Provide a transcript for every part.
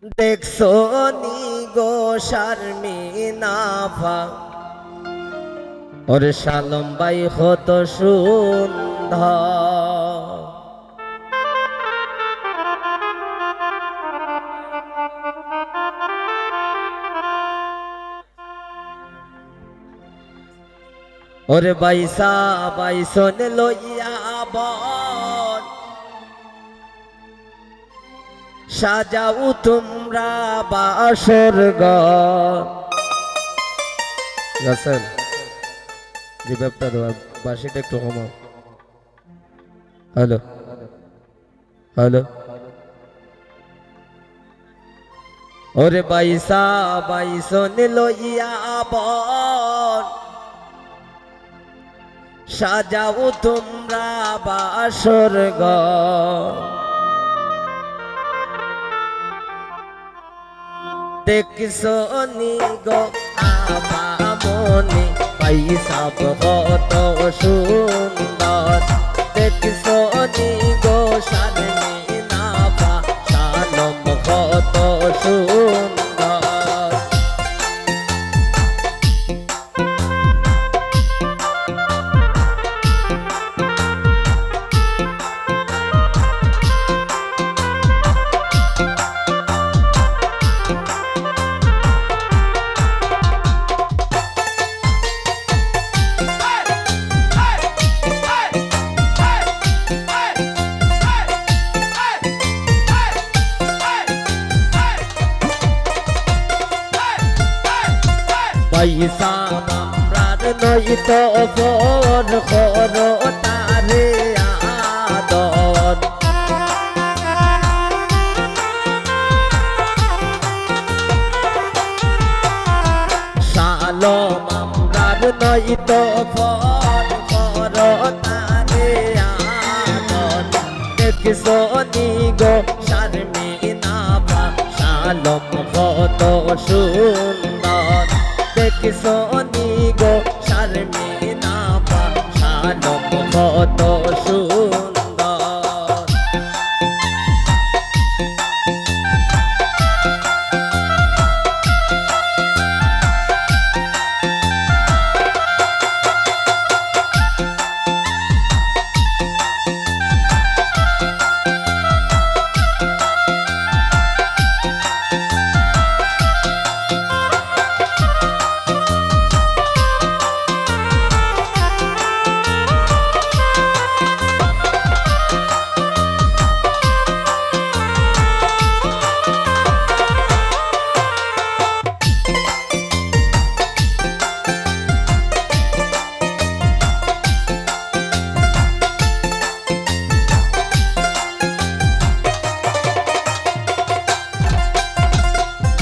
দেখছো নি গো শারমিনাফা ওরে শালম বাই কত সুন্দর। ওরে বাইসা বাইসন লইয়া বন সাজাও তোমরা বাসর ঘর। রাসেল রিভাইভটা দাও, বাঁশিটা একটু কমাও। Hello hello. ওরে বাইসা বাইসন লইয়া বন সাজাও তোমরা বাসর ঘর। দেখছো নি গো আবামনি পয়সা কত সুন্দর। দেখছো নি গো শারমিনাফা শালম কত সুন্দর। পয়সা মামরার নয়ত বর খর তারে আদর। শালো মামরার নয়ত বর খর তারে আদর। দেখছো নি গো শারমিনাফা শালম কত সুন্দর। দেখছো নি গো শারমিনাফা শালম কত সুন্দর।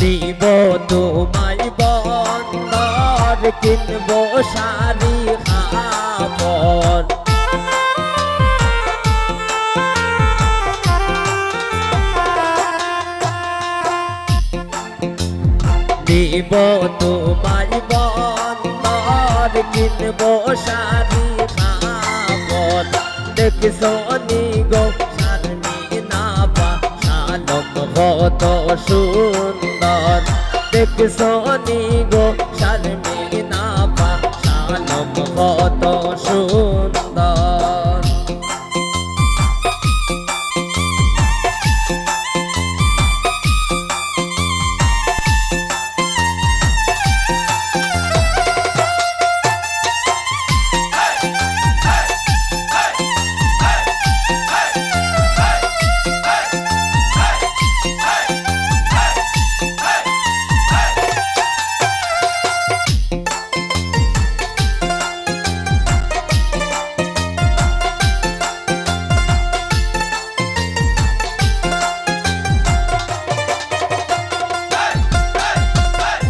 দিব তোমায় বন্দর কিনবো শাড়ি কাপড়। দিব তোমায় বন্দর কিনবো শাড়ি কাপড়। দেখছো নি গো শারমিনাফা শালম কত সুন্দর। দেখছো নি গো শারমিনাফা শালম কত সুন্দর।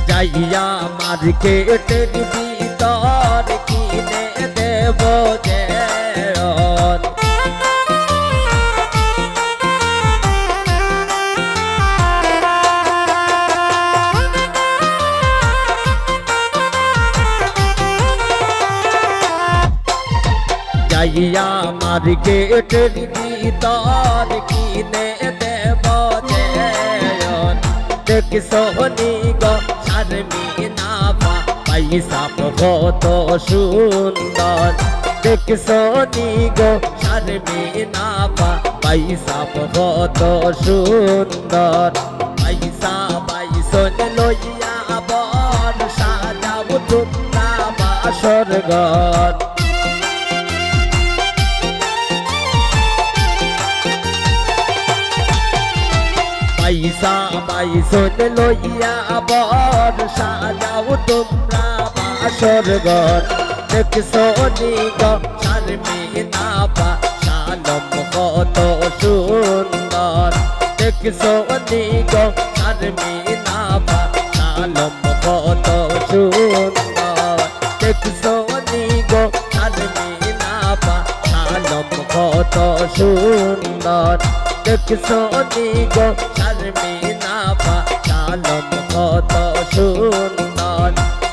যাইয়া মার্কেটের ভিতর কিনে দেব জেরন। যাইয়া মার্কেটের ভিতর কিনে দেব জেরন। দেখছো নি গো শারমিনা আপা পয়সা কত সুন্দর দেখছো নি গো শারমিনা আপা পয়সা কত সুন্দর পয়সা বাইসন লইয়া বর সাজাও তোমরা বাসর ঘর পয়সা বাইসন লইয়া বর সাজাও তোমরা বাসর ঘর দেখছো নি গো শারমিনা আপা শালম কত সুন্দর দেখছো নি গো শারমিনা আপা শালম কত সুন্দর দেখছো নি গো শারমিনা আপা শালম কত সুন্দর দেখছো নি গো শারমিনা আপা শালম কত সুন্দর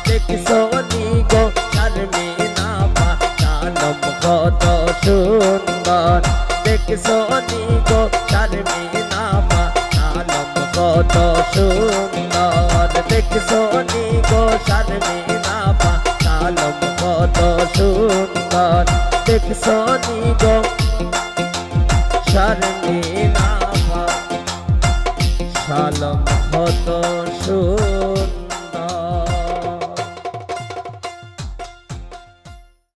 দেখছো নি গো শারমিনা আপা শালম কত সুন্দর দেখছো নি গো শারমিনা আপা শালম কত সুন্দর দেখছো নি গো শারমিনা আপা শালম কত সুন্দর দেখছো নি গো